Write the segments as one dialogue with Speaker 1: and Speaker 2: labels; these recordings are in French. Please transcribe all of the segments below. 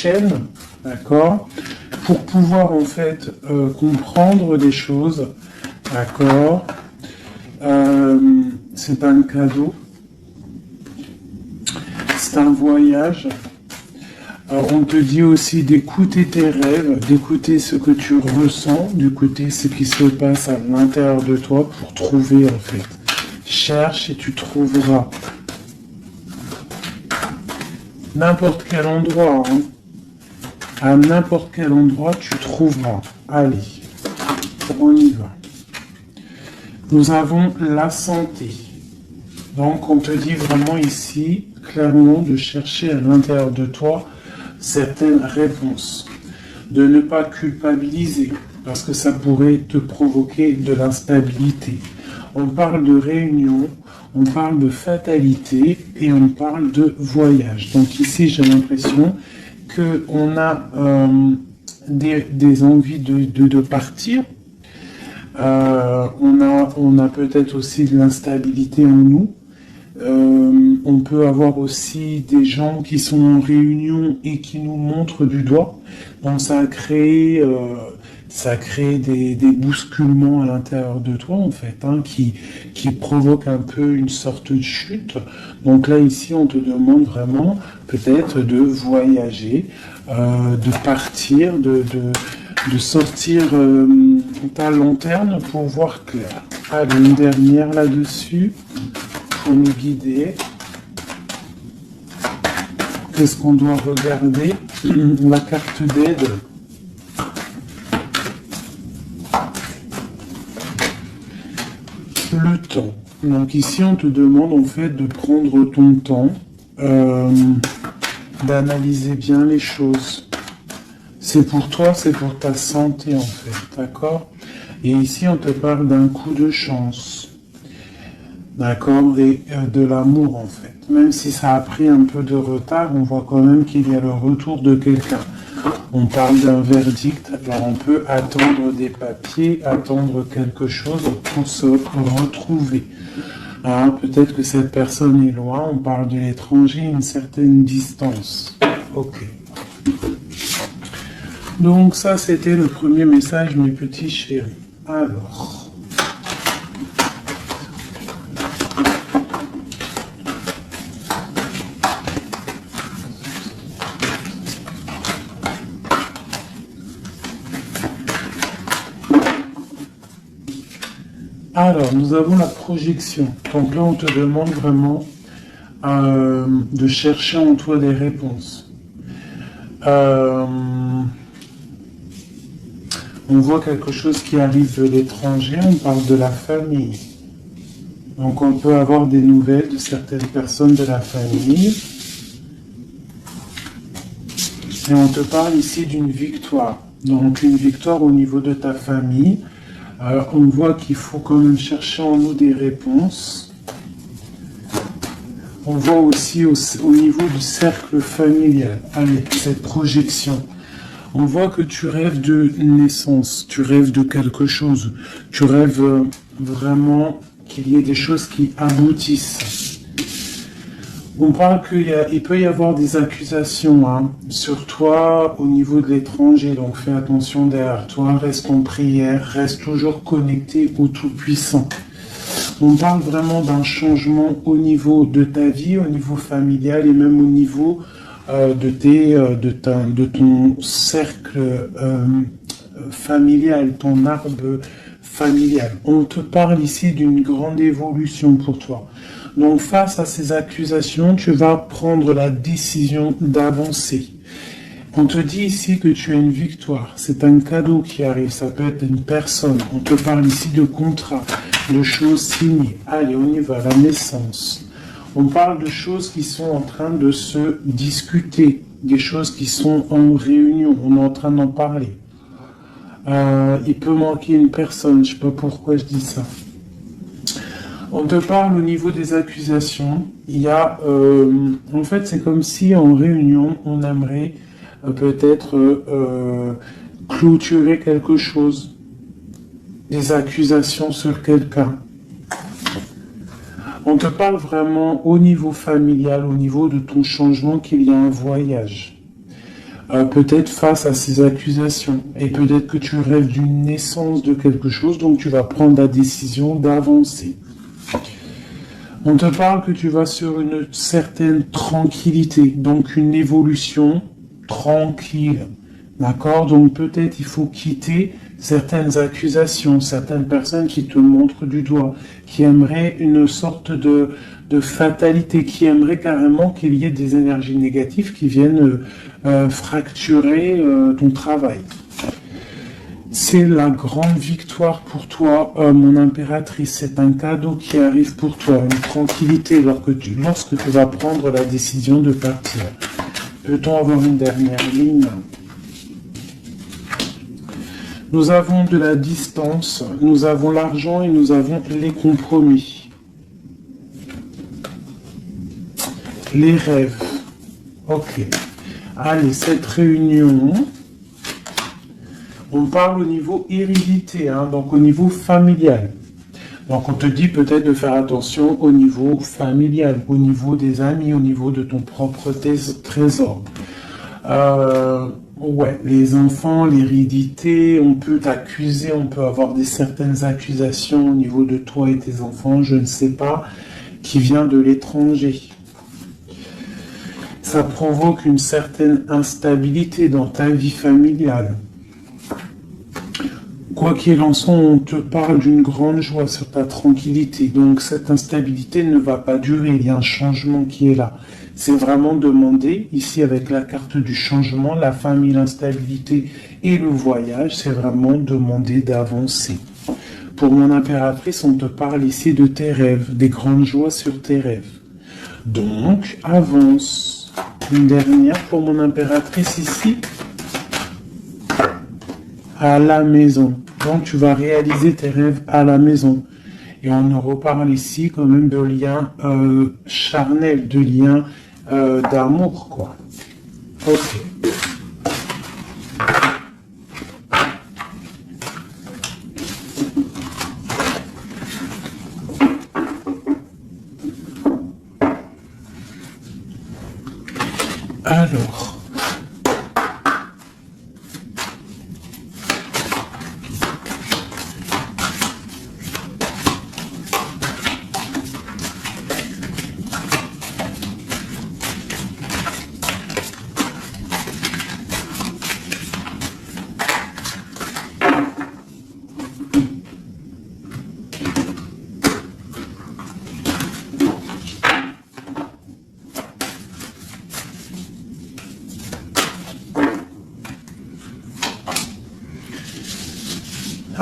Speaker 1: chaîne, d'accord, pour pouvoir en fait comprendre des choses, d'accord. C'est un cadeau, c'est un voyage. On te dit aussi d'écouter tes rêves, d'écouter ce que tu ressens, d'écouter ce qui se passe à l'intérieur de toi pour trouver en fait. Cherche et tu trouveras. N'importe quel endroit, hein. À n'importe quel endroit tu trouveras. Allez, on y va. Nous avons la santé. Donc on te dit vraiment ici, clairement, de chercher à l'intérieur de toi certaines réponses. De ne pas culpabiliser, parce que ça pourrait te provoquer de l'instabilité. On parle de réunion, on parle de fatalité et on parle de voyage. Donc ici, j'ai l'impression qu'on a des envies de partir. On a peut-être aussi de l'instabilité en nous. On peut avoir aussi des gens qui sont en réunion et qui nous montrent du doigt. Donc ça a créé des bousculements à l'intérieur de toi en fait, hein, qui provoquent un peu une sorte de chute. Donc là ici on te demande vraiment peut-être de voyager, de partir, de sortir ta lanterne pour voir clair. Allez, une dernière là-dessus pour nous guider. Qu'est-ce qu'on doit regarder? La carte d'aide. Le temps. Donc ici, on te demande en fait de prendre ton temps, d'analyser bien les choses. C'est pour toi, c'est pour ta santé en fait, d'accord? Et ici, on te parle d'un coup de chance, d'accord? Et de l'amour en fait. Même si ça a pris un peu de retard, on voit quand même qu'il y a le retour de quelqu'un. On parle d'un verdict, alors on peut attendre des papiers, attendre quelque chose pour se retrouver. Hein, peut-être que cette personne est loin, on parle de l'étranger, une certaine distance. Ok. Donc ça, c'était le premier message, mes petits chéris. Alors, nous avons la projection. Donc là, on te demande vraiment de chercher en toi des réponses. On voit quelque chose qui arrive de l'étranger, on parle de la famille. Donc on peut avoir des nouvelles de certaines personnes de la famille. Et on te parle ici d'une victoire. Donc une victoire au niveau de ta famille. On voit qu'il faut quand même chercher en nous des réponses. On voit aussi au niveau du cercle familial, avec cette projection. On voit que tu rêves de naissance, tu rêves de quelque chose, tu rêves vraiment qu'il y ait des choses qui aboutissent. On parle qu'il peut y avoir des accusations sur toi au niveau de l'étranger, donc fais attention derrière toi, reste en prière, reste toujours connecté au Tout-Puissant. On parle vraiment d'un changement au niveau de ta vie, au niveau familial et même au niveau de ton cercle familial, ton arbre familial. On te parle ici d'une grande évolution pour toi. Donc face à ces accusations, tu vas prendre la décision d'avancer. On te dit ici que tu as une victoire. C'est un cadeau qui arrive. Ça peut être une personne. On te parle ici de contrat, de choses signées. Allez, on y va. La naissance. On parle de choses qui sont en train de se discuter, des choses qui sont en réunion, on est en train d'en parler. Il peut manquer une personne, je ne sais pas pourquoi je dis ça. On te parle au niveau des accusations, il y a, en fait c'est comme si en réunion on aimerait peut-être clôturer quelque chose, des accusations sur quelqu'un. On te parle vraiment au niveau familial, au niveau de ton changement, qu'il y a un voyage. peut-être face à ces accusations. Et peut-être que tu rêves d'une naissance de quelque chose, donc tu vas prendre la décision d'avancer. On te parle que tu vas sur une certaine tranquillité, donc une évolution tranquille. D'accord? Donc peut-être il faut quitter certaines accusations, certaines personnes qui te montrent du doigt, qui aimeraient une sorte de fatalité, qui aimeraient carrément qu'il y ait des énergies négatives qui viennent fracturer ton travail. C'est la grande victoire pour toi, mon impératrice. C'est un cadeau qui arrive pour toi, une tranquillité lorsque tu vas prendre la décision de partir. Peut-on avoir une dernière ligne? Nous avons de la distance, nous avons l'argent et nous avons les compromis. Les rêves. Ok. Allez, cette réunion, on parle au niveau hérédité, hein, donc au niveau familial. Donc on te dit peut-être de faire attention au niveau familial, au niveau des amis, au niveau de ton propre trésor. Ouais, les enfants, l'hérédité, on peut t'accuser, on peut avoir certaines accusations au niveau de toi et tes enfants, je ne sais pas, qui vient de l'étranger. Ça provoque une certaine instabilité dans ta vie familiale. Quoi qu'il en soit, on te parle d'une grande joie sur ta tranquillité. Donc cette instabilité ne va pas durer, il y a un changement qui est là. C'est vraiment demander, ici avec la carte du changement, la famille, l'instabilité et le voyage, c'est vraiment demander d'avancer. Pour mon impératrice, on te parle ici de tes rêves, des grandes joies sur tes rêves. Donc, avance. Une dernière pour mon impératrice ici. À la maison. Donc, tu vas réaliser tes rêves à la maison. Et on nous reparle ici quand même de liens charnels, de liens d'amour, quoi. Ok. Alors.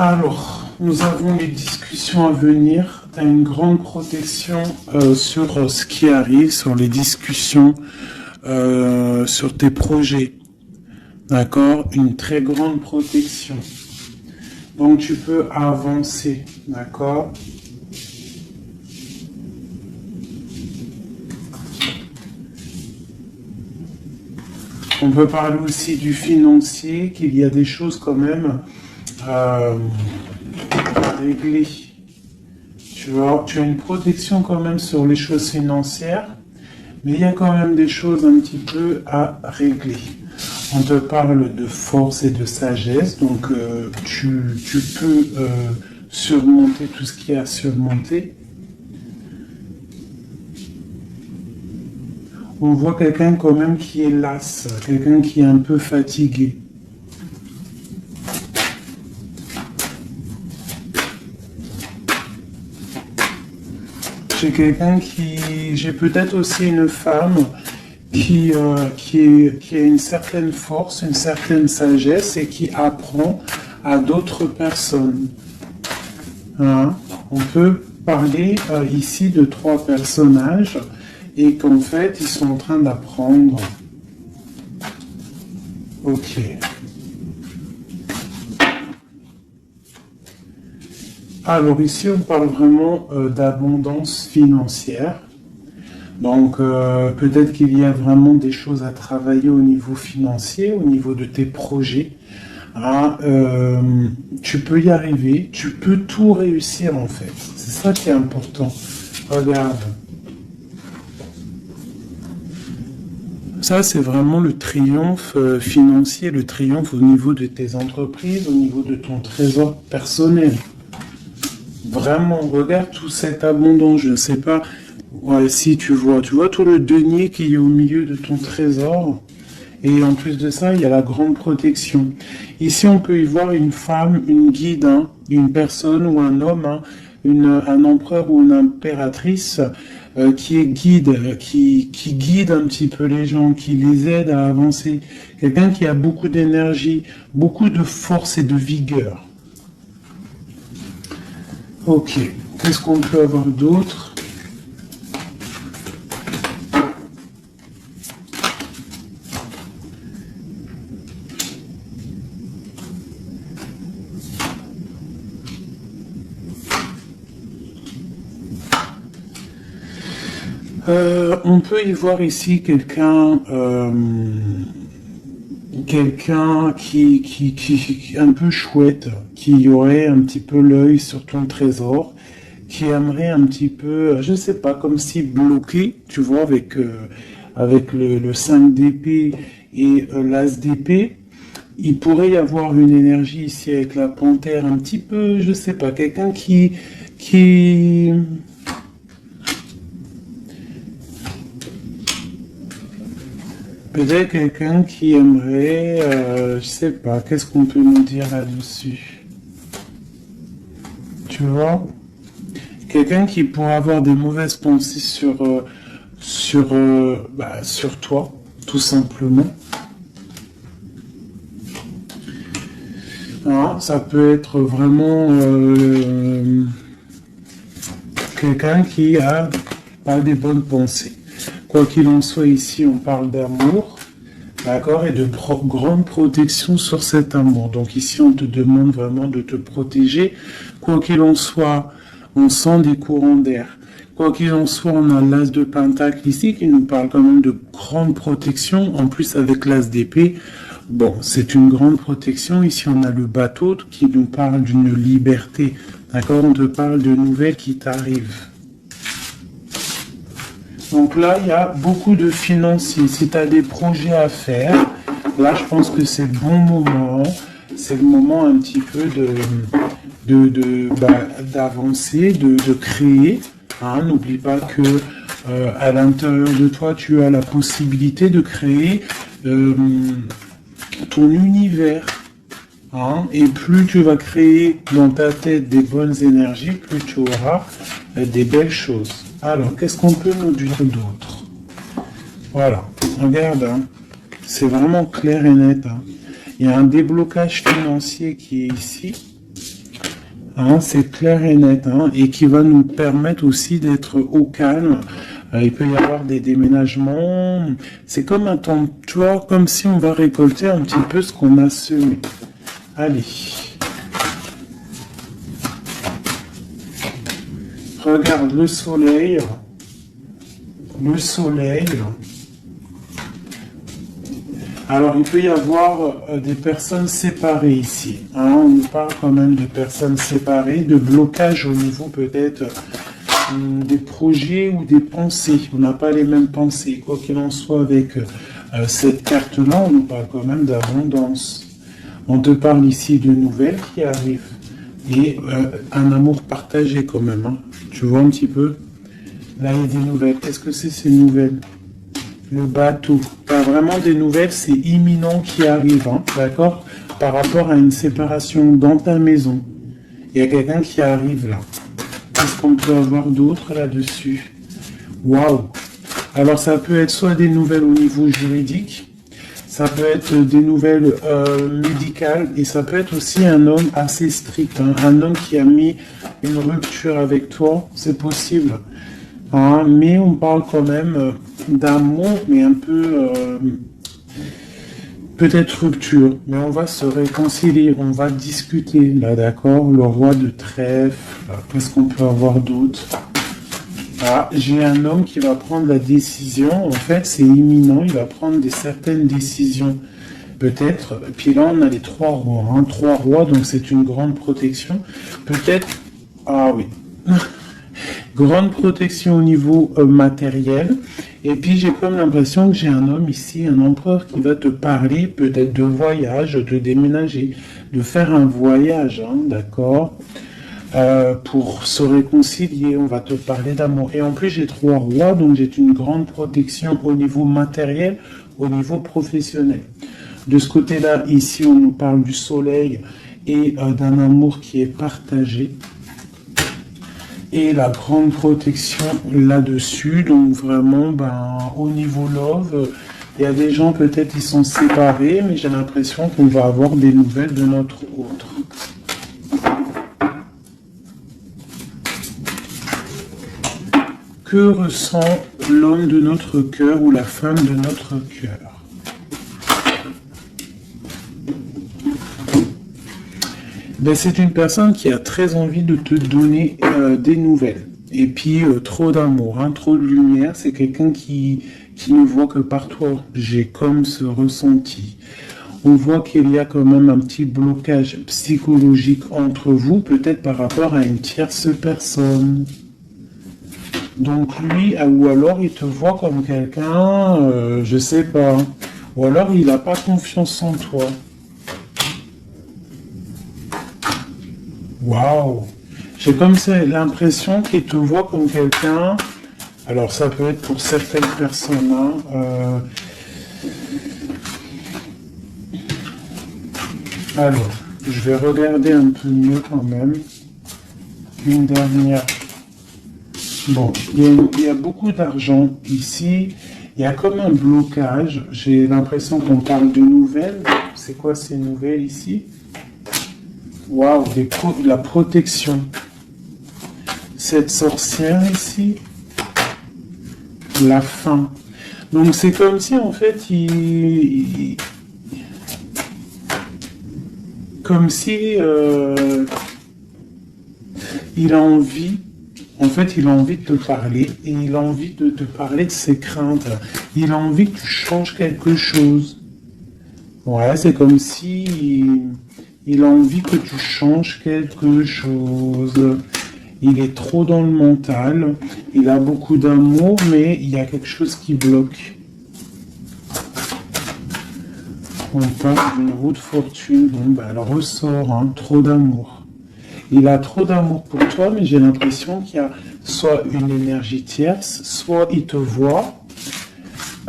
Speaker 1: Alors, nous avons les discussions à venir. Tu as une grande protection sur ce qui arrive, sur les discussions, sur tes projets. D'accord? Une très grande protection. Donc, tu peux avancer. D'accord? On peut parler aussi du financier, qu'il y a des choses quand même à régler. Tu as une protection quand même sur les choses financières, mais il y a quand même des choses un petit peu à régler. On te parle de force et de sagesse, donc tu peux surmonter tout ce qu'il y a à surmonter. On voit quelqu'un quand même qui est las, quelqu'un qui est un peu fatigué. J'ai peut-être aussi une femme qui a une certaine force, une certaine sagesse et qui apprend à d'autres personnes. Hein? On peut parler ici de 3 personnages et qu'en fait, ils sont en train d'apprendre. Ok. Alors ici, on parle vraiment d'abondance financière. Donc peut-être qu'il y a vraiment des choses à travailler au niveau financier, au niveau de tes projets. Hein, tu peux y arriver, tu peux tout réussir en fait. C'est ça qui est important. Regarde. ça, c'est vraiment le triomphe financier, le triomphe au niveau de tes entreprises, au niveau de ton trésor personnel. Vraiment, regarde tout cette abondance, je ne sais pas si tu vois tout le denier qui est au milieu de ton trésor. Et en plus de ça, il y a la grande protection. Ici, on peut y voir une femme, une guide, hein, une personne ou un homme, hein, un empereur ou une impératrice qui est guide, qui guide un petit peu les gens, qui les aide à avancer. Quelqu'un qui a beaucoup d'énergie, beaucoup de force et de vigueur. Ok, qu'est-ce qu'on peut avoir d'autre? On peut y voir ici quelqu'un qui un peu chouette, qui aurait un petit peu l'œil sur ton trésor, qui aimerait un petit peu, je sais pas, comme si bloqué, tu vois, avec le 5 d'épée et l'as d'épée. Il pourrait y avoir une énergie ici avec la panthère, un petit peu, je sais pas, quelqu'un qui peut-être quelqu'un qui aimerait, je sais pas, qu'est-ce qu'on peut nous dire là-dessus? Tu vois? Quelqu'un qui pourrait avoir des mauvaises pensées sur toi, tout simplement. Alors, ça peut être vraiment quelqu'un qui a pas des bonnes pensées. Quoi qu'il en soit, ici, on parle d'amour, d'accord, et de grande protection sur cet amour. Donc ici, on te demande vraiment de te protéger. Quoi qu'il en soit, on sent des courants d'air. Quoi qu'il en soit, on a l'as de pentacle ici qui nous parle quand même de grande protection. En plus, avec l'as d'épée, bon, c'est une grande protection. Ici, on a le bateau qui nous parle d'une liberté. D'accord, on te parle de nouvelles qui t'arrivent. Donc là, il y a beaucoup de financiers. Si tu as des projets à faire, là, je pense que c'est le bon moment. C'est le moment un petit peu d'avancer, de créer. Hein. N'oublie pas que à l'intérieur de toi, tu as la possibilité de créer ton univers. Hein. Et plus tu vas créer dans ta tête des bonnes énergies, plus tu auras des belles choses. Alors, qu'est-ce qu'on peut nous dire d'autre? Voilà, regarde, hein. C'est vraiment clair et net. Hein. Il y a un déblocage financier qui est ici. Hein, c'est clair et net, hein, et qui va nous permettre aussi d'être au calme. Il peut y avoir des déménagements. C'est comme un temps, tu vois, comme si on va récolter un petit peu ce qu'on a semé. Allez. Regarde le soleil. Le soleil. Alors, il peut y avoir des personnes séparées ici. Hein, on nous parle quand même de personnes séparées, de blocage au niveau peut-être des projets ou des pensées. On n'a pas les mêmes pensées. Quoi qu'il en soit, avec cette carte-là, on nous parle quand même d'abondance. On te parle ici de nouvelles qui arrivent. Et un amour partagé quand même. Hein. Tu vois un petit peu? Là, il y a des nouvelles. Qu'est-ce que c'est ces nouvelles? Le bateau. Pas vraiment des nouvelles, c'est imminent qui arrive, hein, d'accord? Par rapport à une séparation dans ta maison. Il y a quelqu'un qui arrive là. Qu'est-ce qu'on peut avoir d'autre là-dessus? Waouh! Alors ça peut être soit des nouvelles au niveau juridique, ça peut être des nouvelles médicales, et ça peut être aussi un homme assez strict, hein, un homme qui a mis une rupture avec toi, c'est possible. Hein, mais on parle quand même d'amour, mais un peu peut-être rupture, mais on va se réconcilier, on va discuter, là, d'accord? Le roi de trèfle, qu'est-ce qu'on peut avoir d'autre? Ah, j'ai un homme qui va prendre la décision, en fait, c'est imminent, il va prendre certaines décisions, peut-être. Puis là, on a les 3 rois, hein, 3 rois, donc c'est une grande protection. Peut-être, ah oui, Grande protection au niveau matériel. Et puis j'ai comme l'impression que j'ai un homme ici, un empereur qui va te parler peut-être de voyage, de déménager, de faire un voyage, hein, d'accord, pour se réconcilier, on va te parler d'amour. Et en plus j'ai 3 rois, donc j'ai une grande protection au niveau matériel, au niveau professionnel. De ce côté-là, ici on nous parle du soleil et d'un amour qui est partagé. Et la grande protection là-dessus, donc vraiment, au niveau love, il y a des gens peut-être qui sont séparés, mais j'ai l'impression qu'on va avoir des nouvelles de notre autre. Que ressent l'homme de notre cœur ou la femme de notre cœur? C'est une personne qui a très envie de te donner des nouvelles. Et puis, trop d'amour, hein, trop de lumière. C'est quelqu'un qui ne voit que par toi. J'ai comme ce ressenti. On voit qu'il y a quand même un petit blocage psychologique entre vous, peut-être par rapport à une tierce personne. Donc lui, ou alors il te voit comme quelqu'un, je sais pas. Ou alors il n'a pas confiance en toi. Waouh! J'ai comme ça l'impression qu'il te voit comme quelqu'un. Alors ça peut être pour certaines personnes. Hein, Alors, je vais regarder un peu mieux quand même. Une dernière. Bon, il y a beaucoup d'argent ici. Il y a comme un blocage. J'ai l'impression qu'on parle de nouvelles. C'est quoi ces nouvelles ici? Waouh, de la protection. Cette sorcière ici, la fin. Donc c'est comme si en fait comme si il a envie, en fait il a envie de te parler et il a envie de te parler de ses craintes. Il a envie que tu changes quelque chose. Ouais, c'est comme si il a envie que tu changes quelque chose. Il est trop dans le mental. Il a beaucoup d'amour, mais il y a quelque chose qui bloque. On parle d'une roue de fortune. Bon, elle ressort, hein, trop d'amour. Il a trop d'amour pour toi, mais j'ai l'impression qu'il y a soit une énergie tierce, soit il te voit.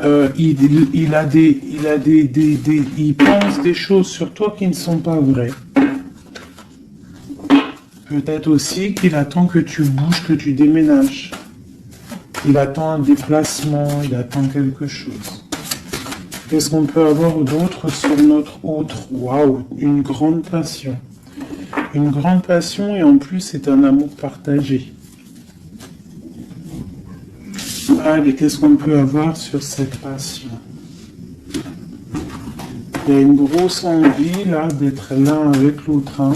Speaker 1: Il pense des choses sur toi qui ne sont pas vraies. Peut-être aussi qu'il attend que tu bouges, que tu déménages. Il attend un déplacement, il attend quelque chose. Qu'est-ce qu'on peut avoir d'autre sur notre autre? Waouh, une grande passion. Une grande passion et en plus c'est un amour partagé. Allez, qu'est-ce qu'on peut avoir sur cette passion? Il y a une grosse envie là d'être l'un avec l'autre. Hein.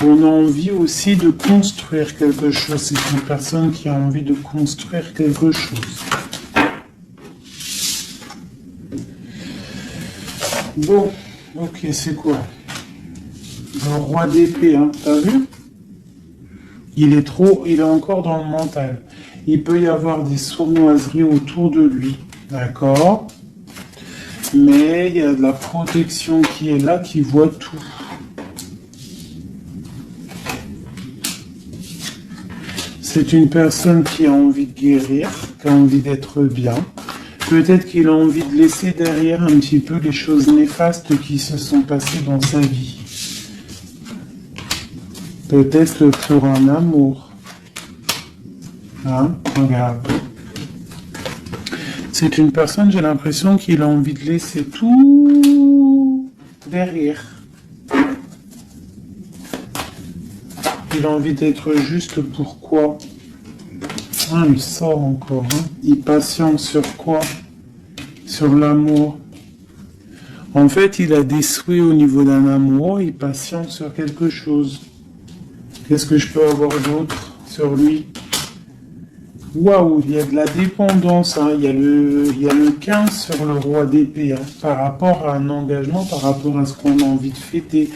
Speaker 1: On a envie aussi de construire quelque chose. C'est une personne qui a envie de construire quelque chose. Bon, ok, c'est quoi? Le roi d'épée, hein, t'as vu? Il est encore dans le mental. Il peut y avoir des sournoiseries autour de lui, d'accord? Mais il y a de la protection qui est là, qui voit tout. C'est une personne qui a envie de guérir, qui a envie d'être bien. Peut-être qu'il a envie de laisser derrière un petit peu les choses néfastes qui se sont passées dans sa vie. Peut-être pour un amour. Hein? Regarde. C'est une personne, j'ai l'impression qu'il a envie de laisser tout derrière. Il a envie d'être juste pour quoi? Ah, il sort encore. Hein? Il patiente sur quoi? Sur l'amour. En fait, il a des souhaits au niveau d'un amour. Il patiente sur quelque chose. Qu'est-ce que je peux avoir d'autre sur lui? Waouh, il y a de la dépendance. Hein. Il y a le 15 sur le roi d'épée. Hein, par rapport à un engagement, par rapport à ce qu'on a envie de fêter.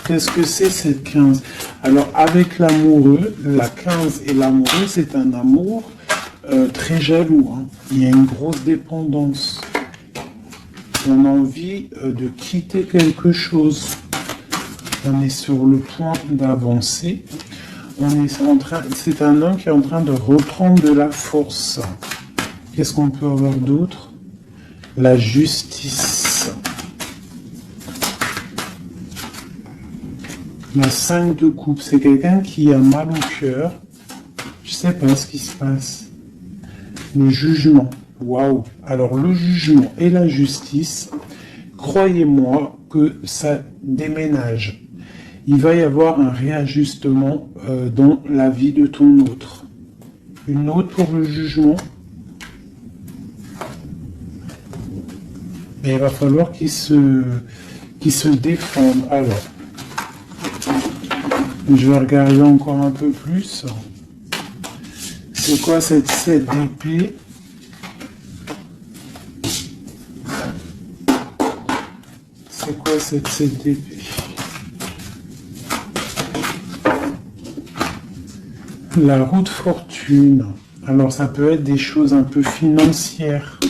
Speaker 1: Qu'est-ce que c'est cette 15? Alors, avec l'amoureux, la 15 et l'amoureux, c'est un amour très jaloux. Hein. Il y a une grosse dépendance. On a envie de quitter quelque chose. On est sur le point d'avancer. C'est un homme qui est en train de reprendre de la force. Qu'est-ce qu'on peut avoir d'autre? La justice. La 5 de coupe, c'est quelqu'un qui a mal au cœur. Je sais pas ce qui se passe. Le jugement. Waouh. Alors le jugement et la justice, croyez-moi que ça déménage. Il va y avoir un réajustement dans la vie de ton autre. Une autre pour le jugement. Mais il va falloir qu'il se défende. Alors, je vais regarder encore un peu plus. C'est quoi cette 7 d'épée? C'est quoi cette 7 d'épée? La roue de fortune. Alors ça peut être des choses un peu financières.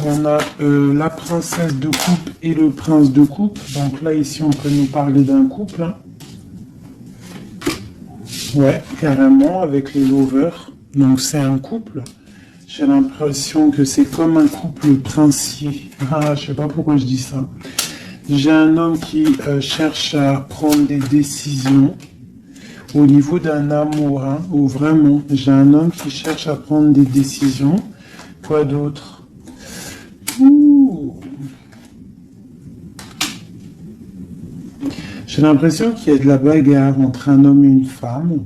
Speaker 1: On a la princesse de coupe et le prince de coupe. Donc là ici on peut nous parler d'un couple. Hein. Ouais, carrément avec les lovers. Donc c'est un couple. J'ai l'impression que c'est comme un couple princier. Ah, je sais pas pourquoi je dis ça. J'ai un homme qui cherche à prendre des décisions au niveau d'un amour, hein, ou vraiment, j'ai un homme qui cherche à prendre des décisions. Quoi d'autre? J'ai l'impression qu'il y a de la bagarre entre un homme et une femme.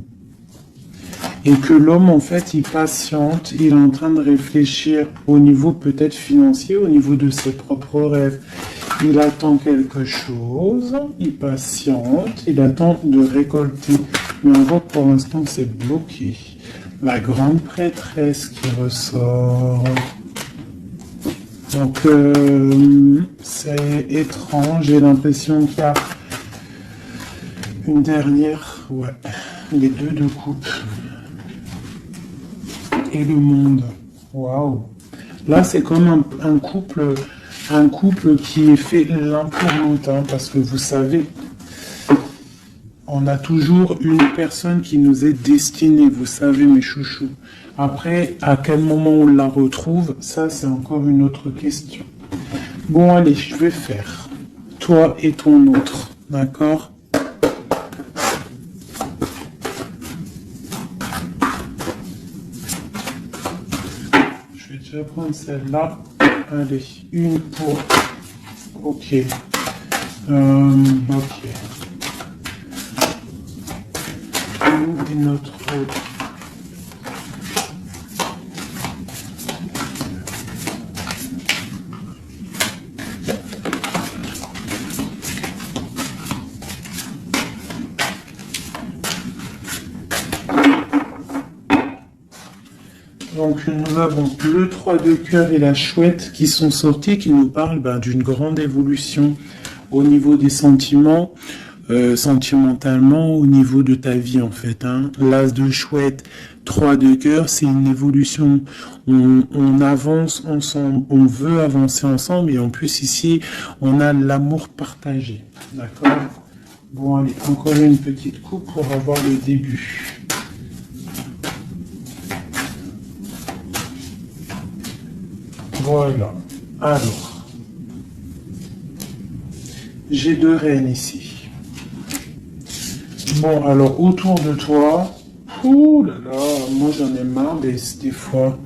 Speaker 1: Et que l'homme, en fait, il patiente, il est en train de réfléchir au niveau peut-être financier, au niveau de ses propres rêves. Il attend quelque chose, il patiente, il attend de récolter. Mais on voit que pour l'instant, c'est bloqué. La grande prêtresse qui ressort. Donc, c'est étrange. J'ai l'impression qu'il y a une dernière, ouais, les deux de coupe. Et le monde. Waouh. Là, c'est comme un couple qui est fait l'un pour l'autre, hein, parce que vous savez, on a toujours une personne qui nous est destinée, vous savez, mes chouchous. Après, à quel moment on la retrouve, ça, c'est encore une autre question. Bon, allez, je vais faire toi et ton autre, d'accord? Je vais prendre celle-là. Allez, une pour... Ok. Ok. Une autre. Donc nous avons le 3 de cœur et la chouette qui sont sortis, qui nous parlent d'une grande évolution au niveau des sentiments, sentimentalement, au niveau de ta vie en fait. Hein. L'as de chouette, 3 de cœur, c'est une évolution. On avance ensemble, on veut avancer ensemble et en plus ici, on a l'amour partagé. D'accord? Bon, allez, encore une petite coupe pour avoir le début. Voilà. Alors, j'ai 2 reines ici. Bon, alors, autour de toi, ouh là là, moi j'en ai marre des fois.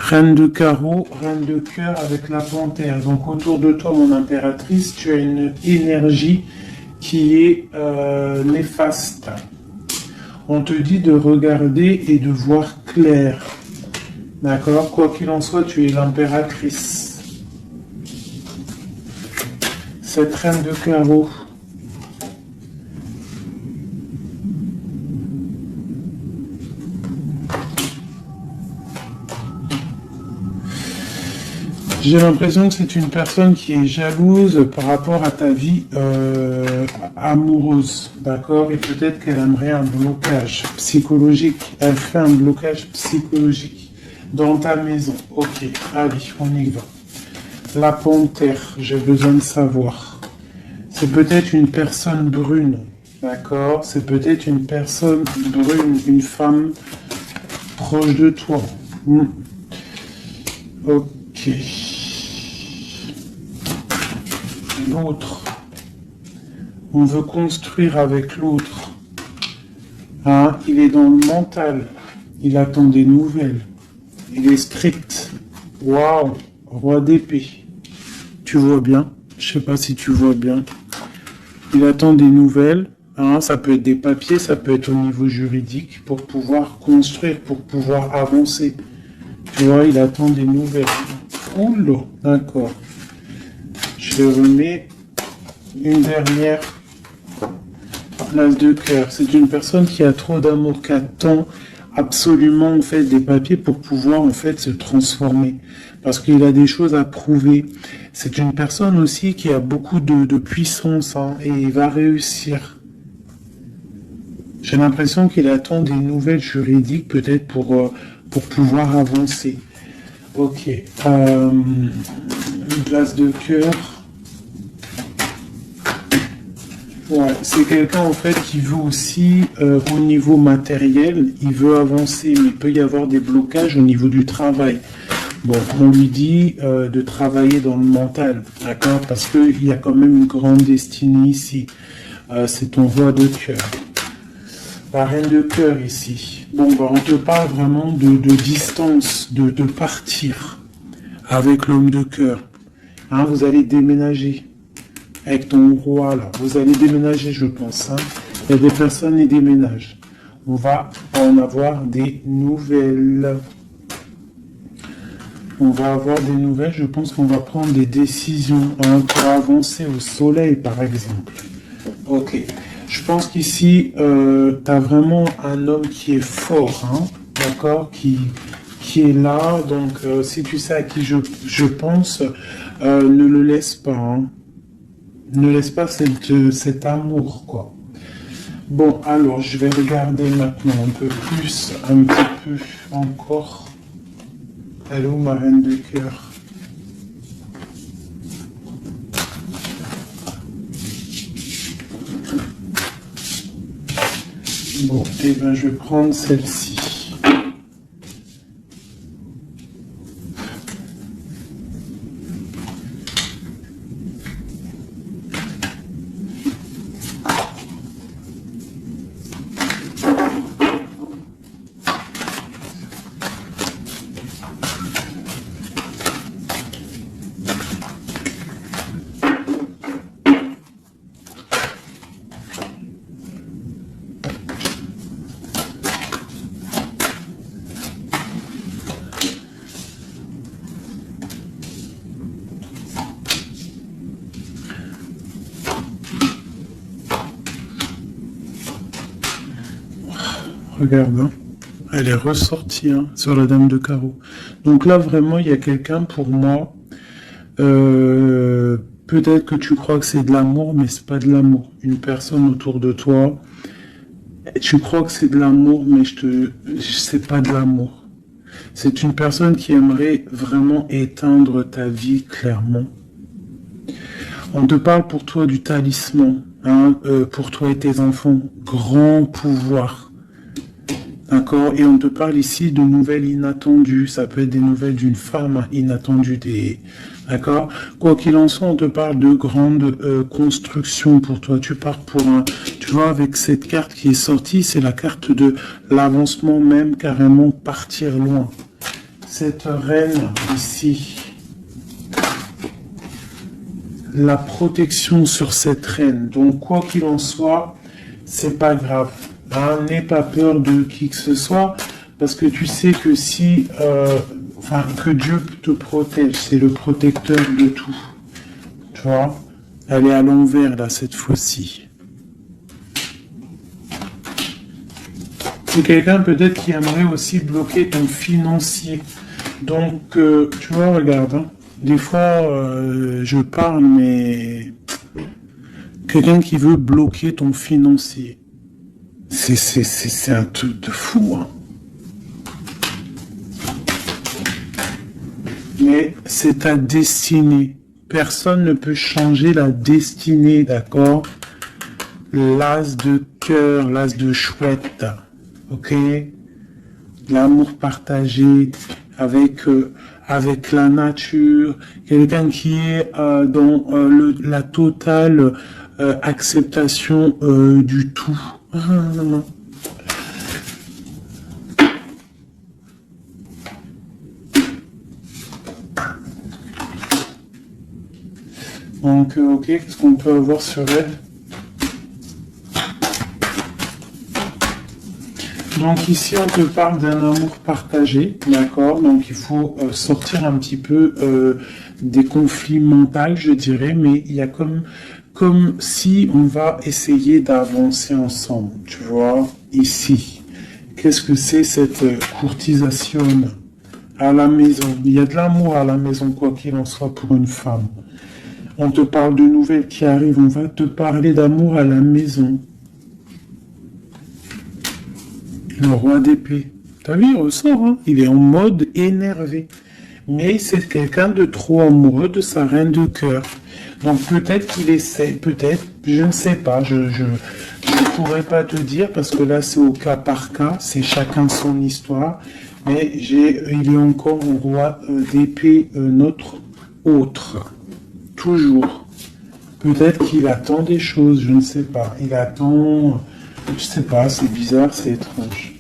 Speaker 1: Reine de carreau, reine de cœur avec la panthère. Donc, autour de toi, mon impératrice, tu as une énergie qui est néfaste. On te dit de regarder et de voir clair. D'accord? Quoi qu'il en soit, tu es l'impératrice. Cette reine de carreau. J'ai l'impression que c'est une personne qui est jalouse par rapport à ta vie amoureuse, d'accord? Et peut-être qu'elle aimerait un blocage psychologique. Elle fait un blocage psychologique dans ta maison. Ok, allez, on y va. La panthère, j'ai besoin de savoir. C'est peut-être une personne brune, d'accord? C'est peut-être une personne brune, une femme proche de toi. Ok. L'autre. On veut construire avec l'autre. Hein? Il est dans le mental. Il attend des nouvelles. Il est strict. Waouh. Roi d'épée. Tu vois bien? Je sais pas si tu vois bien. Il attend des nouvelles. Hein? Ça peut être des papiers, ça peut être au niveau juridique pour pouvoir construire, pour pouvoir avancer. Tu vois, il attend des nouvelles. Oula, d'accord. Je remets une dernière place de cœur. C'est une personne qui a trop d'amour, qui attend absolument en fait des papiers pour pouvoir en fait se transformer. Parce qu'il a des choses à prouver. C'est une personne aussi qui a beaucoup de puissance hein, et il va réussir. J'ai l'impression qu'il attend des nouvelles juridiques peut-être pour pouvoir avancer. Ok. Une place de cœur. Ouais, c'est quelqu'un en fait qui veut aussi au niveau matériel, il veut avancer, mais il peut y avoir des blocages au niveau du travail. Bon, on lui dit de travailler dans le mental, d'accord? Parce qu'il y a quand même une grande destinée ici. C'est ton roi de cœur. La reine de cœur ici. Bon, bah, on te parle vraiment de distance, de partir avec l'homme de cœur. Hein, vous allez déménager avec ton roi là. Vous allez déménager, je pense. Hein. Il y a des personnes qui déménagent. On va en avoir des nouvelles. On va avoir des nouvelles. Je pense qu'on va prendre des décisions hein, pour avancer au soleil, par exemple. Ok. Je pense qu'ici, tu as vraiment un homme qui est fort, hein, d'accord, qui est là. Donc, si tu sais à qui je pense, ne le laisse pas. Hein. Ne laisse pas cet amour, quoi. Bon, alors, je vais regarder maintenant un peu plus, un petit peu encore. Elle est où ma reine de cœur? Bon, et ben je vais prendre celle-ci. Regarde, hein. Elle est ressortie hein, sur la dame de carreau. Donc là, vraiment, il y a quelqu'un pour moi. Peut-être que tu crois que c'est de l'amour, mais c'est pas de l'amour. Une personne autour de toi, tu crois que c'est de l'amour, mais c'est pas de l'amour. C'est une personne qui aimerait vraiment éteindre ta vie clairement. On te parle pour toi du talisman, hein, pour toi et tes enfants, grand pouvoir. D'accord? Et on te parle ici de nouvelles inattendues. Ça peut être des nouvelles d'une femme inattendue. D'accord? Quoi qu'il en soit, on te parle de grandes constructions pour toi. Tu pars pour un... Tu vois, avec cette carte qui est sortie, c'est la carte de l'avancement même, carrément partir loin. Cette reine ici, la protection sur cette reine. Donc, quoi qu'il en soit, c'est pas grave. Hein, n'aie pas peur de qui que ce soit, parce que tu sais que si, que Dieu te protège, c'est le protecteur de tout. Tu vois, elle est à l'envers là cette fois-ci. C'est quelqu'un peut-être qui aimerait aussi bloquer ton financier. Donc, tu vois, regarde, hein, Des fois, je parle, mais quelqu'un qui veut bloquer ton financier. C'est un truc de fou, hein. Mais c'est ta destinée. Personne ne peut changer la destinée, d'accord? L'as de cœur, l'as de chouette, ok? L'amour partagé avec la nature, quelqu'un qui est dans la totale acceptation du tout. Non. Donc, ok, qu'est-ce qu'on peut avoir sur elle? Donc ici, on te parle d'un amour partagé, d'accord? Donc il faut sortir un petit peu des conflits mentaux, je dirais, mais il y a comme si on va essayer d'avancer ensemble, tu vois? Ici, qu'est-ce que c'est cette courtisation à la maison? Il y a de l'amour à la maison, quoi qu'il en soit, pour une femme. On te parle de nouvelles qui arrivent, on va te parler d'amour à la maison. Le roi d'épée. T'as vu, il ressort, hein? Il est en mode énervé. Mais c'est quelqu'un de trop amoureux de sa reine de cœur. Donc peut-être qu'il essaie, peut-être, je ne sais pas, je ne pourrais pas te dire parce que là c'est au cas par cas, c'est chacun son histoire. Mais il est encore au roi d'épée, notre autre. Toujours. Peut-être qu'il attend des choses, je ne sais pas. Il attend... Je sais pas, c'est bizarre, c'est étrange.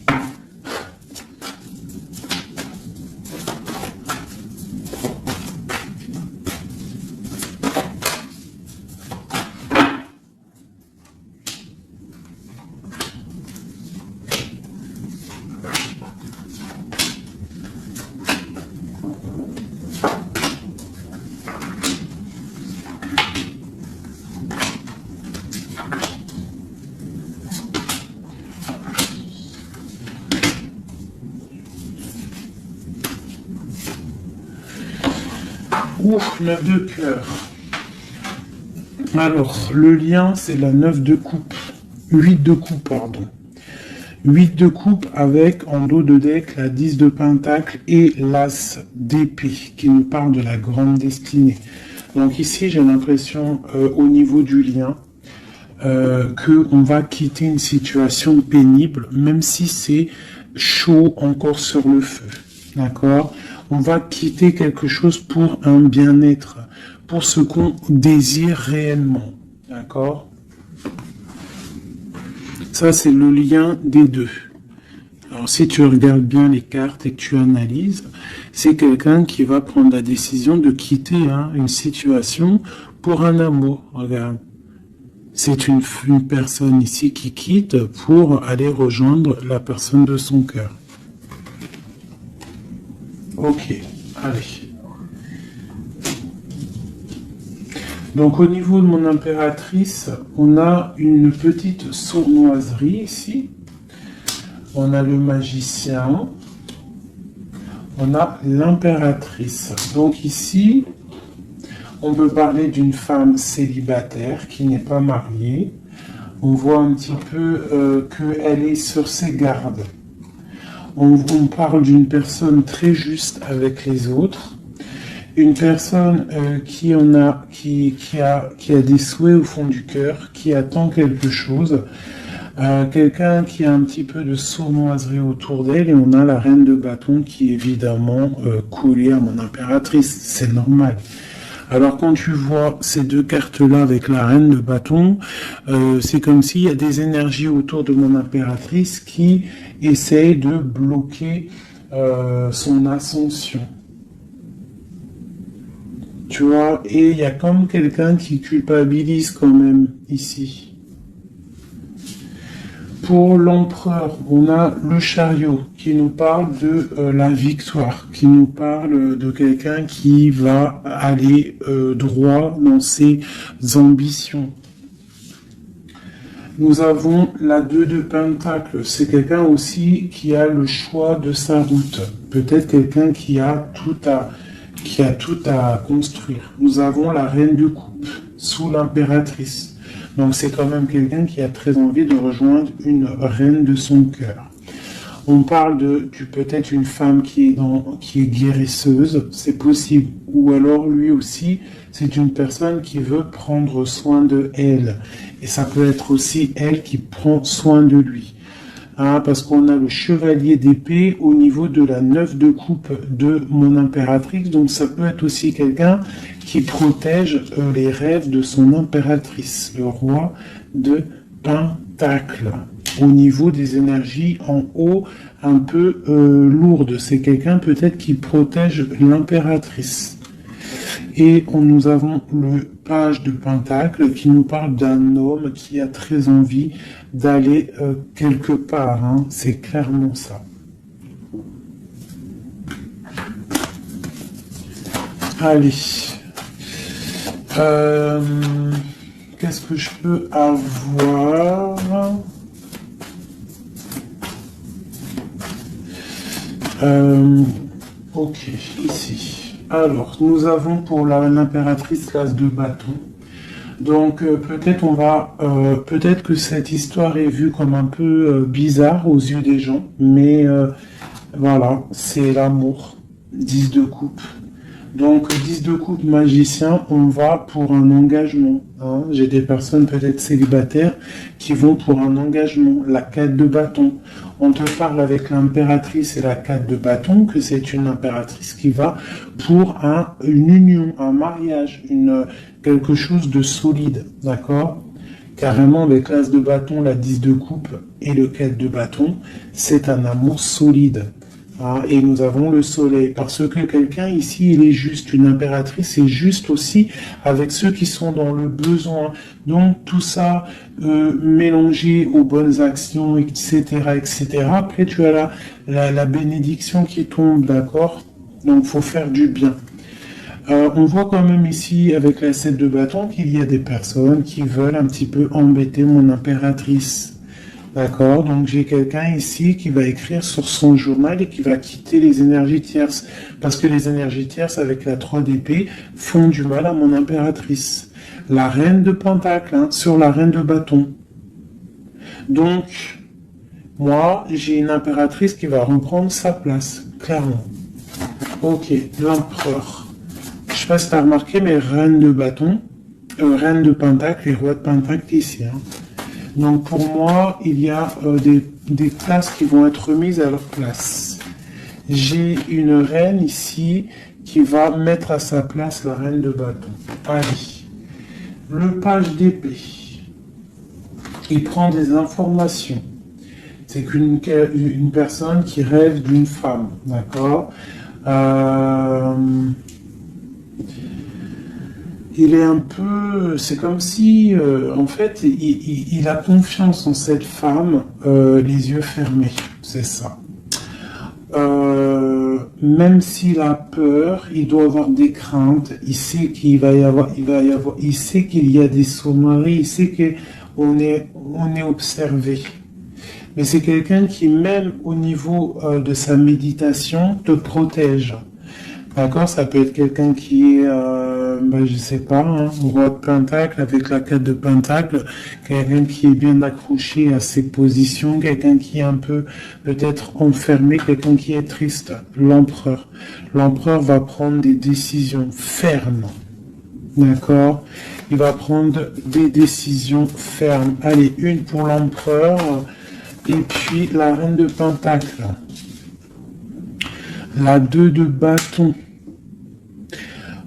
Speaker 1: Ouf, 9 de cœur. Alors, le lien, c'est la 9 de coupe. 8 de coupe, pardon. 8 de coupe avec, en dos de deck, la 10 de pentacle et l'as d'épée, qui nous parle de la grande destinée. Donc ici, j'ai l'impression, au niveau du lien, qu'on va quitter une situation pénible, même si c'est chaud encore sur le feu. D'accord? On va quitter quelque chose pour un bien-être, pour ce qu'on désire réellement. D'accord? Ça, c'est le lien des deux. Alors, si tu regardes bien les cartes et que tu analyses, c'est quelqu'un qui va prendre la décision de quitter une situation pour un amour. Regarde. C'est une personne ici qui quitte pour aller rejoindre la personne de son cœur. Ok, allez. Donc au niveau de mon impératrice, on a une petite sournoiserie ici. On a le magicien. On a l'impératrice. Donc ici, on peut parler d'une femme célibataire qui n'est pas mariée. On voit un petit peu qu'elle est sur ses gardes. On parle d'une personne très juste avec les autres. Une personne qui a des souhaits au fond du cœur, qui attend quelque chose. Quelqu'un qui a un petit peu de sournoiserie autour d'elle. Et on a la reine de bâton qui est évidemment collée à mon impératrice. C'est normal. Alors quand tu vois ces deux cartes-là avec la reine de bâton, c'est comme s'il y a des énergies autour de mon impératrice qui essayent de bloquer son ascension. Tu vois, et il y a comme quelqu'un qui culpabilise quand même ici. Pour l'empereur, on a le chariot qui nous parle de la victoire, qui nous parle de quelqu'un qui va aller droit dans ses ambitions. Nous avons la 2 de pentacle, c'est quelqu'un aussi qui a le choix de sa route. Peut-être quelqu'un qui a qui a tout à construire. Nous avons la reine de coupe sous l'impératrice. Donc c'est quand même quelqu'un qui a très envie de rejoindre une reine de son cœur. On parle de peut-être une femme qui est guérisseuse, c'est possible. Ou alors lui aussi, c'est une personne qui veut prendre soin de elle. Et ça peut être aussi elle qui prend soin de lui. Hein, parce qu'on a le chevalier d'épée au niveau de la 9 de coupe de mon impératrice. Donc ça peut être aussi quelqu'un qui protège les rêves de son impératrice, le roi de Pentacle. Au niveau des énergies en haut, un peu lourdes. C'est quelqu'un peut-être qui protège l'impératrice. Et nous avons le page de Pentacle qui nous parle d'un homme qui a très envie d'aller quelque part. Hein. C'est clairement ça. Allez. Qu'est-ce que je peux avoir ? Ok, ici. Alors, nous avons pour l'impératrice l'as de bâton. Donc, peut-être que cette histoire est vue comme un peu bizarre aux yeux des gens, mais voilà, c'est l'amour. 10 de coupe. Donc, 10 de coupe magicien, on va pour un engagement. Hein. J'ai des personnes peut-être célibataires qui vont pour un engagement. La 4 de bâton. On te parle avec l'impératrice et la 4 de bâton que c'est une impératrice qui va pour une union, un mariage, quelque chose de solide. D'accord ? Carrément, avec l'as de bâton, la 10 de coupe et le 4 de bâton, c'est un amour solide. Ah, et nous avons le soleil, parce que quelqu'un ici, il est juste, une impératrice est juste aussi avec ceux qui sont dans le besoin. Donc tout ça mélangé aux bonnes actions, etc., etc. Après, tu as la bénédiction qui tombe, d'accord? Donc faut faire du bien. On voit quand même ici, avec la 7 de bâton, qu'il y a des personnes qui veulent un petit peu embêter mon impératrice. D'accord, donc j'ai quelqu'un ici qui va écrire sur son journal et qui va quitter les énergies tierces. Parce que les énergies tierces avec la 3 d'épée font du mal à mon impératrice. La reine de pentacle, hein, sur la reine de bâton. Donc, moi, j'ai une impératrice qui va reprendre sa place, clairement. Ok, l'empereur. Je sais pas si tu as remarqué, mais reine de bâton, reine de pentacle et roi de pentacle ici, hein. Donc pour moi, il y a des places qui vont être remises à leur place. J'ai une reine ici qui va mettre à sa place la reine de bâton. Allez. Le page d'épée. Il prend des informations. C'est une personne qui rêve d'une femme. D'accord ? Il est un peu, c'est comme si, en fait, il a confiance en cette femme, les yeux fermés, c'est ça. Même s'il a peur, il doit avoir des craintes. Il sait il sait qu'il y a des sauveries, il sait qu'on est observé. Mais c'est quelqu'un qui, même au niveau de sa méditation, te protège. D'accord, ça peut être quelqu'un qui est, je sais pas, hein, roi de pentacle avec la 4 de pentacle, quelqu'un qui est bien accroché à ses positions, quelqu'un qui est un peu peut-être enfermé, quelqu'un qui est triste. L'empereur. L'empereur va prendre des décisions fermes. D'accord, il va prendre des décisions fermes. Allez, une pour l'empereur et puis la reine de pentacle. La 2 de bâton.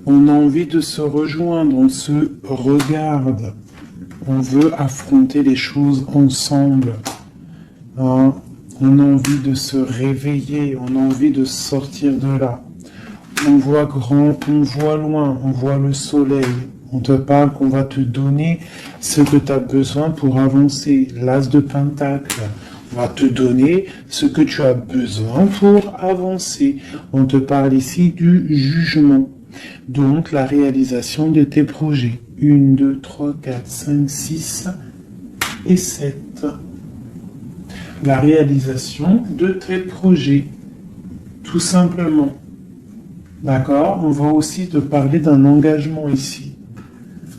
Speaker 1: On a envie de se rejoindre, on se regarde. On veut affronter les choses ensemble. Hein? On a envie de se réveiller, on a envie de sortir de là. On voit grand, on voit loin, on voit le soleil. On te parle qu'on va te donner ce que tu as besoin pour avancer. L'as de pentacle. On va te donner ce que tu as besoin pour avancer. On te parle ici du jugement. Donc, la réalisation de tes projets. 1, 2, 3, 4, 5, 6 et 7. La réalisation de tes projets. Tout simplement. D'accord? On va aussi te parler d'un engagement ici.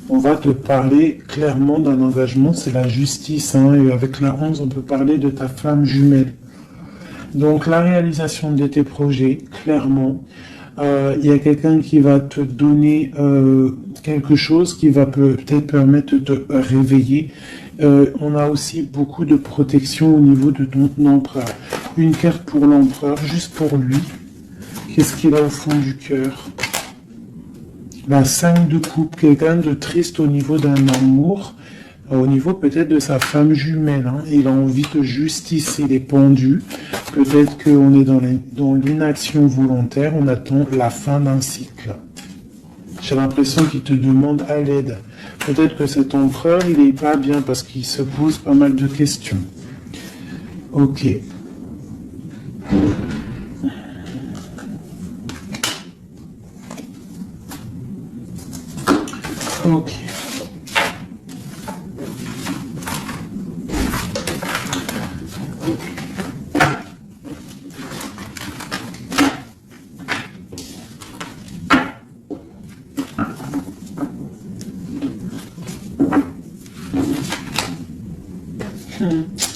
Speaker 1: On va te parler clairement d'un engagement, c'est la justice, hein, et avec la 11, on peut parler de ta flamme jumelle. Donc la réalisation de tes projets, clairement, il y a quelqu'un qui va te donner quelque chose qui va peut-être permettre de te réveiller. On a aussi beaucoup de protection au niveau de ton empereur. Une carte pour l'empereur, juste pour lui. Qu'est-ce qu'il a au fond du cœur? La 5 de coupe, quelqu'un de triste au niveau d'un amour, au niveau peut-être de sa femme jumelle. Hein. Il a envie de justice, il est pendu. Peut-être qu'on est dans l'inaction volontaire, on attend la fin d'un cycle. J'ai l'impression qu'il te demande à l'aide. Peut-être que cet empereur, il n'est pas bien parce qu'il se pose pas mal de questions. Ok. Ok.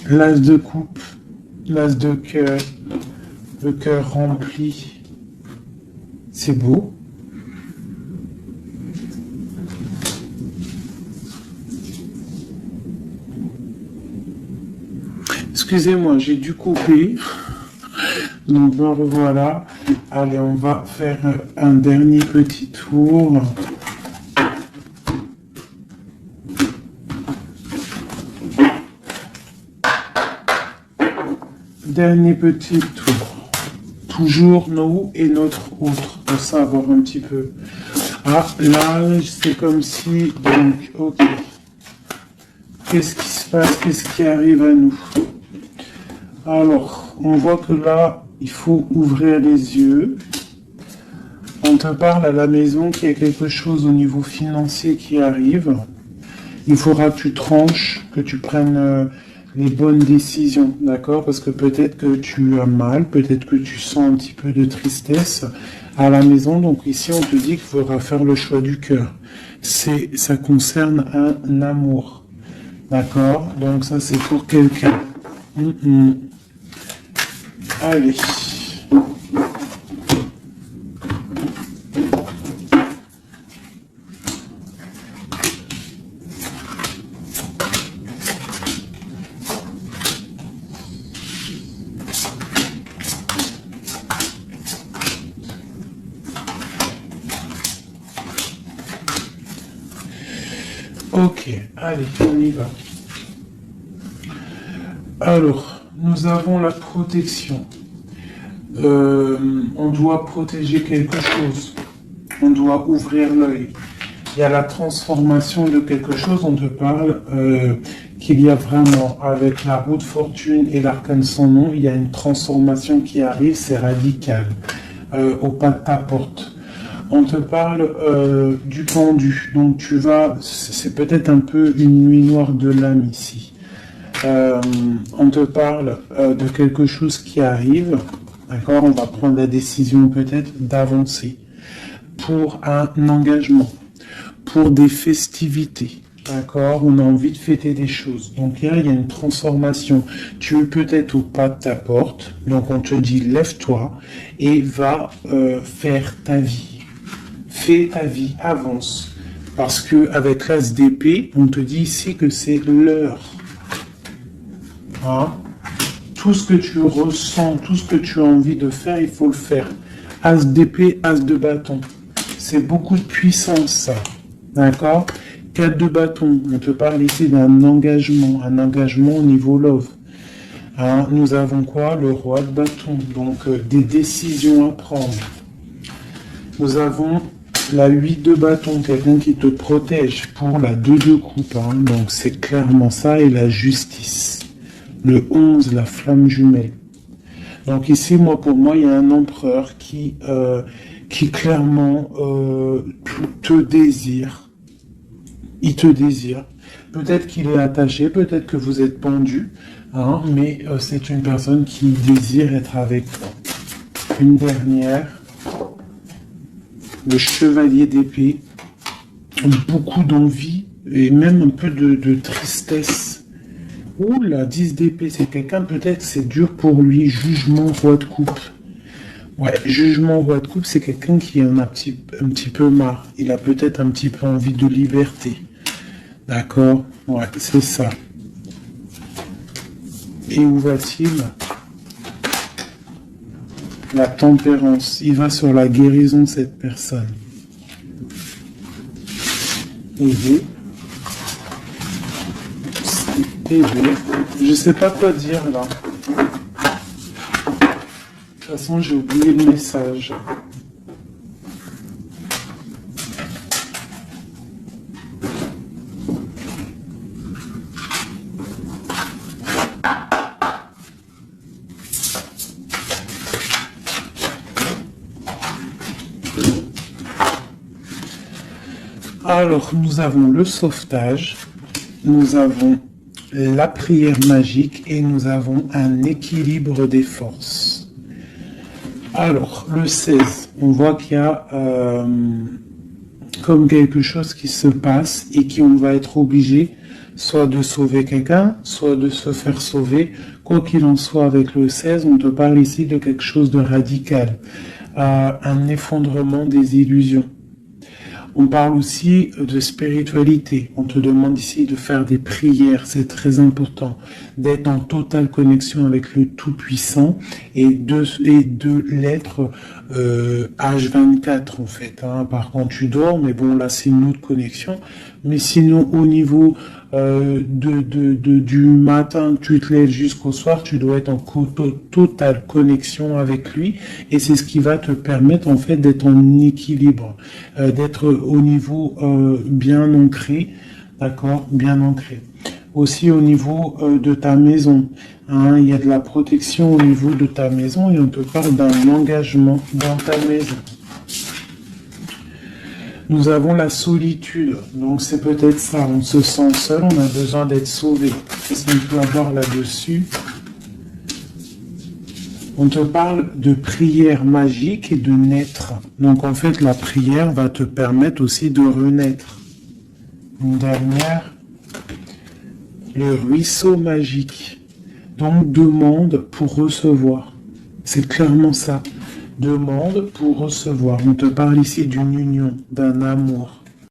Speaker 1: L'as de coupe, l'as de cœur, le cœur rempli. C'est beau. Excusez-moi, j'ai dû couper. Donc me revoilà. Allez, on va faire un dernier petit tour. Dernier petit tour. Toujours nous et notre autre, pour savoir un petit peu. Ah, là, c'est comme si... Donc, ok. Qu'est-ce qui se passe? Qu'est-ce qui arrive à nous? Alors, on voit que là, il faut ouvrir les yeux. On te parle à la maison qu'il y a quelque chose au niveau financier qui arrive. Il faudra que tu tranches, que tu prennes les bonnes décisions, d'accord? Parce que peut-être que tu as mal, peut-être que tu sens un petit peu de tristesse à la maison. Donc ici, on te dit qu'il faudra faire le choix du cœur. Ça concerne un amour, d'accord? Donc ça, c'est pour quelqu'un. Allez. Ok, allez, on y va. Alors, nous avons la protection. On doit protéger quelque chose. On doit ouvrir l'œil. Il y a la transformation de quelque chose. On te parle qu'il y a vraiment, avec la roue de fortune et l'arcane sans nom, il y a une transformation qui arrive, c'est radical, au pas de ta porte. On te parle du pendu, donc tu vas, c'est peut-être un peu une nuit noire de l'âme ici. On te parle de quelque chose qui arrive, d'accord? On va prendre la décision peut-être d'avancer pour un engagement, pour des festivités, d'accord? On a envie de fêter des choses. Donc là, il y a une transformation. Tu es peut-être au pas de ta porte, donc on te dit lève-toi et va faire ta vie. Fais ta vie, avance. Parce que avec l'as d'épée, on te dit ici que c'est l'heure. Hein? Tout ce que tu ressens, tout ce que tu as envie de faire, il faut le faire. As d'épée, as de bâton. C'est beaucoup de puissance, ça. D'accord? 4 de bâton. On te parle ici d'un engagement au niveau love. Hein? Nous avons quoi? Le roi de bâton. Donc, des décisions à prendre. Nous avons la 8 de bâton, quelqu'un qui te protège pour la 2 de coupe. Hein. Donc c'est clairement ça, et la justice. Le 11, la flamme jumelle. Donc ici, pour moi, il y a un empereur qui clairement te désire. Il te désire. Peut-être qu'il est attaché, peut-être que vous êtes pendu, hein, mais c'est une personne qui désire être avec toi. Une dernière. le chevalier d'épée, beaucoup d'envie et même un peu de tristesse. Ouh, la 10 d'épée, c'est quelqu'un, peut-être c'est dur pour lui, jugement, roi de coupe. Ouais, jugement, roi de coupe, c'est quelqu'un qui en a un petit peu marre. Il a peut-être un petit peu envie de liberté. D'accord? Ouais, c'est ça. Et où va-t-il? La tempérance. Il va sur la guérison de cette personne. Aider. Aider. Je sais pas quoi dire là. De toute façon, j'ai oublié le message. Alors, nous avons le sauvetage, nous avons la prière magique et nous avons un équilibre des forces. Alors, le 16, on voit qu'il y a comme quelque chose qui se passe et qu'on va être obligé soit de sauver quelqu'un, soit de se faire sauver. Quoi qu'il en soit, avec le 16, on te parle ici de quelque chose de radical, un effondrement des illusions. On parle aussi de spiritualité. On te demande ici de faire des prières, c'est très important, d'être en totale connexion avec le Tout-Puissant et de l'être H24 en fait. Hein. Par contre, tu dors, mais bon, là c'est une autre connexion. Mais sinon, au niveau du matin, tu te lèves jusqu'au soir, tu dois être en totale connexion avec lui, et c'est ce qui va te permettre en fait d'être en équilibre, d'être au niveau bien ancré, d'accord, bien ancré. Aussi au niveau de ta maison, hein, il y a de la protection au niveau de ta maison et on te parle d'un engagement dans ta maison. Nous avons la solitude, donc c'est peut-être ça, on se sent seul, on a besoin d'être sauvé. Qu'est-ce qu'on peut avoir là-dessus? On te parle de prière magique et de naître. Donc en fait, la prière va te permettre aussi de renaître. Une dernière, le ruisseau magique. Donc demande pour recevoir. C'est clairement ça. Demande pour recevoir. On te parle ici d'une union, d'un amour.